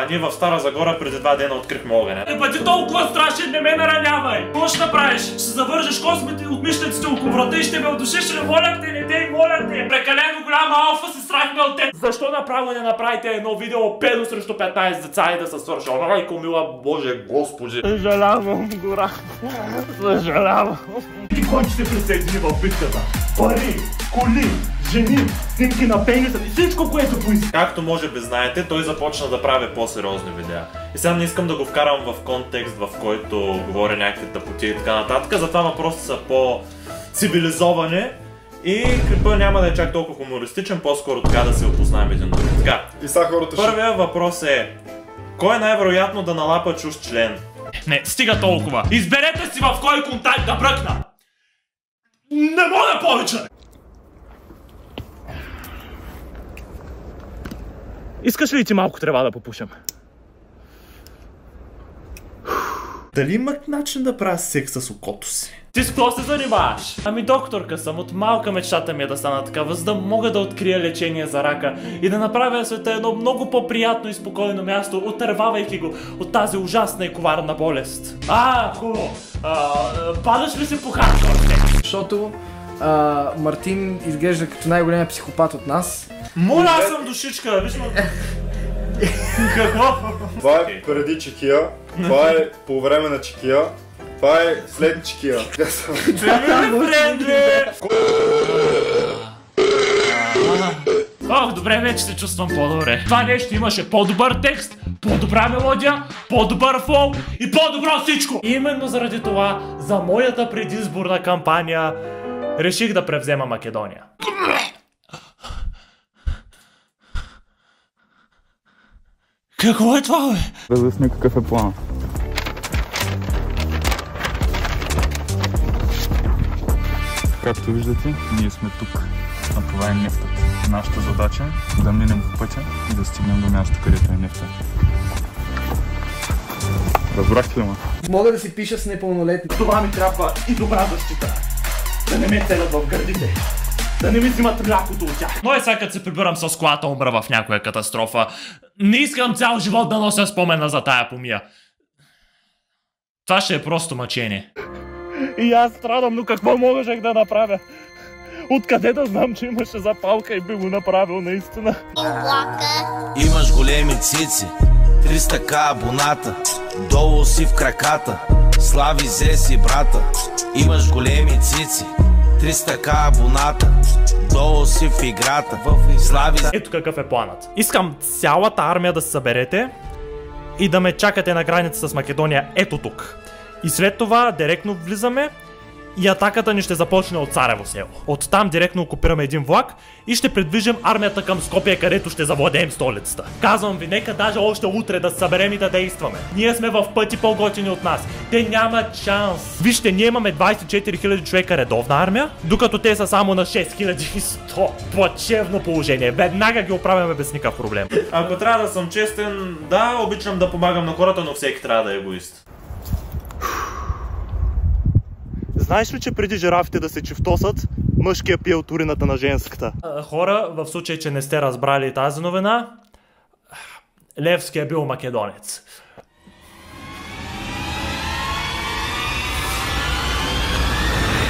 Ние в Стара Загора преди 2 дена открихме огъня. Ти толкова страшен, не ме наранявай! Какво ще направиш? Ще завържеш космите от мишниците около врата и ще ме удушиш ли? Моля те, не дей, моля те! Прекалено голяма алфа се страхме от теб! Защо направо не направите едно видео педо срещу 15 деца и да се свърши? Майко мила, Боже Господи! Съжалявам, гора! Съжалявам! Ти кой ще присъедини в битката? Пари, коли, жени, снимки на пениса и всичко, което поиска. Както може би знаете, той започна да прави по-сериозни видеа. И сега не искам да го вкарам в контекст, в който говоря някакви тъпоти и така нататък. Затова въпросите са по-цивилизовани и клипа няма да е чак толкова хумористичен, по-скоро така да се опознаем един друг. Така, и сега хората първия въпрос е: кой е най-вероятно да налапа чужд член? Не, стига толкова. Изберете си в кой контакт да бръкна. Не мога повече! Искаш ли ти малко трябва да попушам? Дали имах начин да правя секс с окото си? Ти с какво се занимаваш? Ами докторка съм, от малка мечтата ми е да стана такава, за да мога да открия лечение за рака и да направя света едно много по-приятно и спокойно място, отървавайки го от тази ужасна и коварна болест. Хубаво. Падаш ли си по хардкор? Защото Мартин изглежда като най-големия психопат от нас. Моля, аз съм душичка, виж ме. Какво? Това е преди чекия, това е по време на чекия, това е след чекия. Добре, вече се чувствам по-добре. Това нещо имаше по-добър текст, по-добра мелодия, по-добър флоу и по-добро всичко. И именно заради това, за моята предизборна кампания, реших да превзема Македония. Какво е това, бе? Разясни какъв е план. Както виждате, ние сме тук. А това е нефтът. Нашата задача е да минем по пътя и да стигнем до място, където е нефта. Разбрахте ли ме? Мога да си пиша с непълнолетни. Това ми трябва и добра защита. Да не ме целят в гърдите. Да не ми взимат млякото от тях. Но сега като се прибирам с колата, умра в някоя катастрофа. Не искам цял живот да нося спомена за тая помия. Това ще е просто мъчение. И аз страдам, но какво можех да направя? Откъде да знам, че имаше запалка и би го направил наистина? Имаш големи цици, 300к абоната, долу си в краката, слави зеси брата. Имаш големи цици, 300к абоната, долу си в играта, слави... Ето какъв е планът. Искам цялата армия да се съберете и да ме чакате на граница с Македония ето тук. И след това директно влизаме и атаката ни ще започне от Царево село. Оттам директно окупираме един влак и ще придвижим армията към Скопие, където ще завладеем столицата. Казвам ви, нека даже още утре да се съберем и да действаме. Ние сме в пъти по-готини от нас. Те нямат шанс. Вижте, ние имаме 24 000 човека редовна армия, докато те са само на 6100. Плачевно положение. Веднага ги оправяме без никакъв проблем. Ако трябва да съм честен, да, обичам да помагам на хората, но всеки трябва да е егоист. Знаеш ли, че преди жирафите да се чифтосат, мъжкия пие от урината на женската? Хора, в случай, че не сте разбрали тази новина, Левски е бил македонец.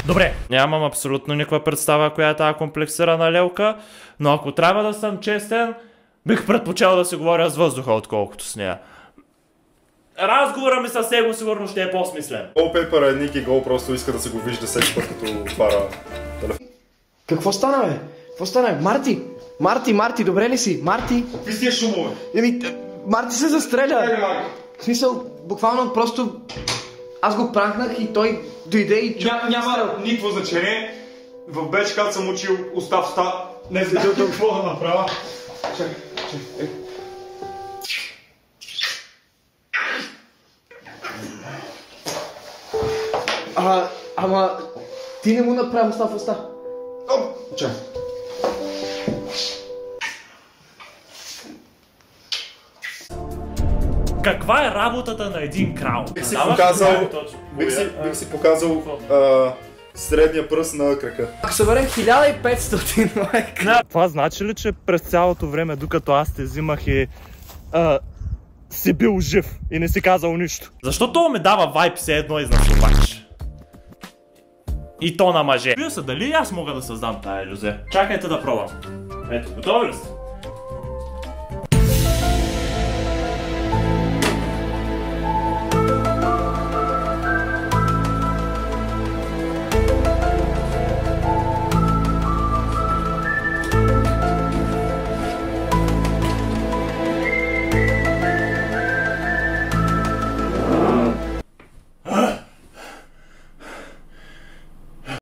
Добре, нямам абсолютно никаква представа коя е тази комплексирана лелка, но ако трябва да съм честен, бих предпочел да си говоря с въздуха, отколкото с нея. Разговора ми със него сигурно ще е по-смислен. Wallpaper е Ники Гол, просто иска да се го вижда всеки път, като отваря телефон. Какво стана, бе? Какво стана? Марти, добре ли си? Марти? Какви си е шумове? Марти се застреля. В смисъл, буквално просто аз го пранкнах и той дойде и чу... Няма никакво значение. В бечката съм учил уста в уста. Не знам какво да направя. Чакай. Ама ти не му направи уста в уста. Чакай. Каква е работата на един крал? Бих си показал средния пръст на крака. Ако съберем 1500 лайка. Това значи ли, че през цялото време, докато аз те взимах и си бил жив и не си казал нищо. Защо това ме дава вайб все едно изнасилвач? И то на мъже. Вие са, дали аз мога да създам тая иллюзия? Чакайте да пробвам. Ето, готови ли сте?